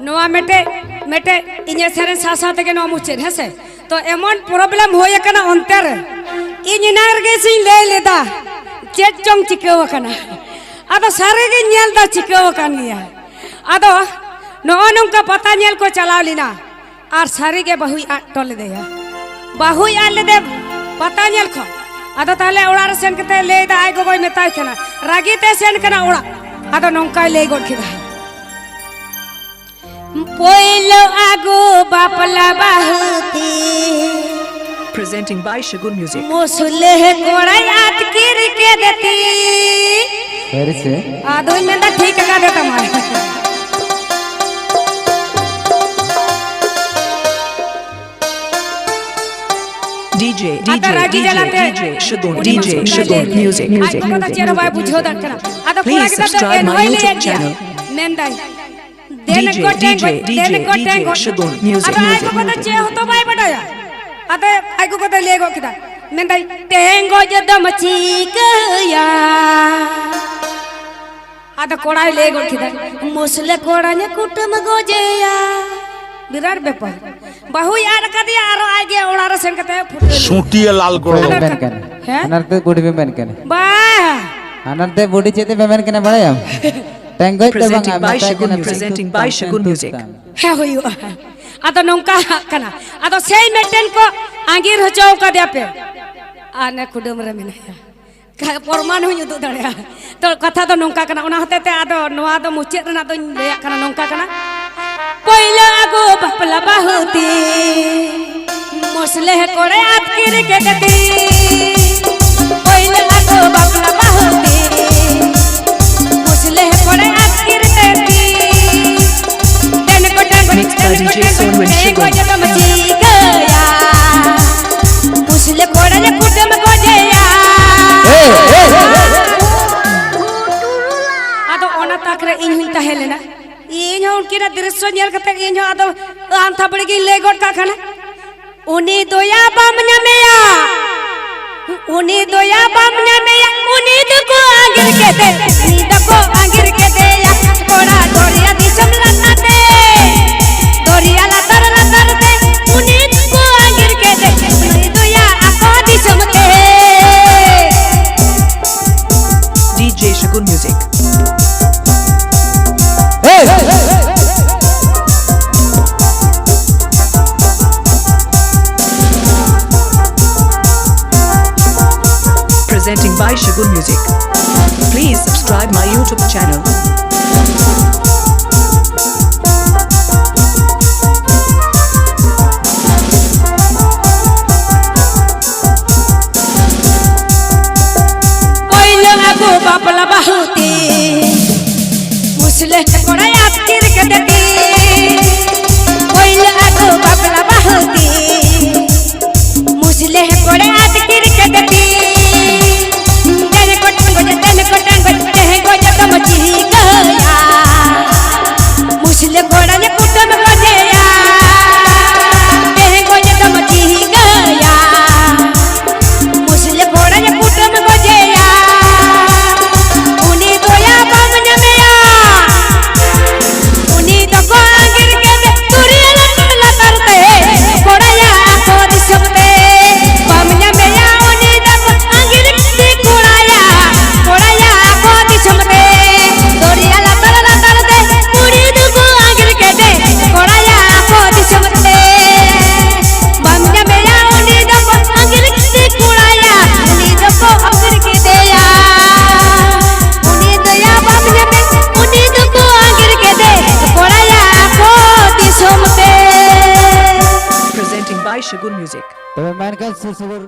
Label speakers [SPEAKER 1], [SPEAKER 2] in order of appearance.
[SPEAKER 1] नोआ मेटे मेटे इने सेरे सासा तके नो मुचेन हेसे तो एमन प्रॉब्लम होय कना अंतर इन नार गे सिन ले लेदा चेक चोंग चिकेव कना आदो सारे गे नेल दा चिकेव कान गया आदो नो नंका पता नेल को चलाव लिना और सारी गे बहु टोल देया बहु आले दे पता नेल खो आदो ताले ओड़ा रे सेन कते ले दा आइ गोय मेताय कना रागीते सेन कना ओड़ा आदो नंका ले गोड खिदा पोइलो आगो बापला Bahuti
[SPEAKER 2] Presenting by Shagun Music.
[SPEAKER 1] मोसुले कोड़ाई आत कीर के देती
[SPEAKER 3] फिर से
[SPEAKER 1] आदो में दा ठीक का देता मार
[SPEAKER 2] DJ Shagun Music.
[SPEAKER 1] आई को दा चेरो भाई बुझो दा करा आदो पूरा के दा एन होई ले चैनल मेंदाई देन को
[SPEAKER 2] Shagun Music.
[SPEAKER 1] आई को दा चे हो तो भाई बटाया आते आई को दा लेगो किदा मेंदाई टेंगो जदम चीकया आदा कोड़ाई लेगो किदा मुसले कोड़ा ने कुटुम गोजेया बिरार बेपर बहु यार कदिया आरो आगे ओड़ा रे सेन कते फुटे
[SPEAKER 4] सूटिया लाल कोड़ो
[SPEAKER 3] बेमन कने अनरते बॉडी बेमन कने
[SPEAKER 1] बा
[SPEAKER 3] अनरते बॉडी चेते बेमन कने बड़ाया टेंगो ते बंगा
[SPEAKER 2] Presenting by Shagun Music.
[SPEAKER 1] है होयो आदो नंका कना आदो सेई मेटेन को आंगीर होचो का दिया पे आने कुडुम रे मेनाया का परमान हो युदु दड़या तो कथा तो नंका कना ओना हते ते आदो नोआ दो मुचे रना तो लेया कना नंका कना पहिला आगो बापला बाहुती मोसले कोड़े आत कीर के देती पहिला आगो बापला बाहुती मोसले कोड़े आत कीर देती
[SPEAKER 2] Mixed by DJ Sonu and Shagun.
[SPEAKER 1] मुसले कोड़े ने कुटुम गोजेया आदो ओना ताकरे इन हुंता हेलेना इन हो उनकी ना दृश्य नेल कते इन हो आदो आम थाबड़ी की लेगोट का खाना उनी दोया बामना मेया उनी दोया बामना मेया उनी दको आंगिर के दे नी दको आंगिर के दे या कोड़ा दोरिया दिसम लताते दोरिया लतर दे उनी दको आंगिर के दे नी दोया आको दिसम ते
[SPEAKER 2] DJ Shagun Music. Presenting by Shagun Music. Please subscribe my YouTube channel.
[SPEAKER 1] पहिलो आगो बापला बाहुती मुसले कोड़ा याद कीर के देती पहिलो आगो बापला बाहुती मुसले कोड़ा याद कीर के देती तेन को जदम चीकया मुसले कोड़ा ने कुटुम गोजेया तेन को जदम चीकया मुसले कोड़ा ने कुटुम गोजेया उनी दोया बामन मेया उनी तो को आंगिर के दे तुरिया लटला करते कोड़ाया को दिसते बामन मेया उनी तो को आंगिर के कोड़ाया को दिसते दोरिया लटला दे उनी तो को आंगिर के दे कोड़ाया को दिसते बामन मेया उनी तो को आंगिर के कोड़ाया उनी तो को आंगिर के देया उनी दया बामन में उनी तो को आंगिर के दे कोड़ाया को दिसते
[SPEAKER 2] Presenting by Shagun Music.
[SPEAKER 3] तो मैं का सुसुर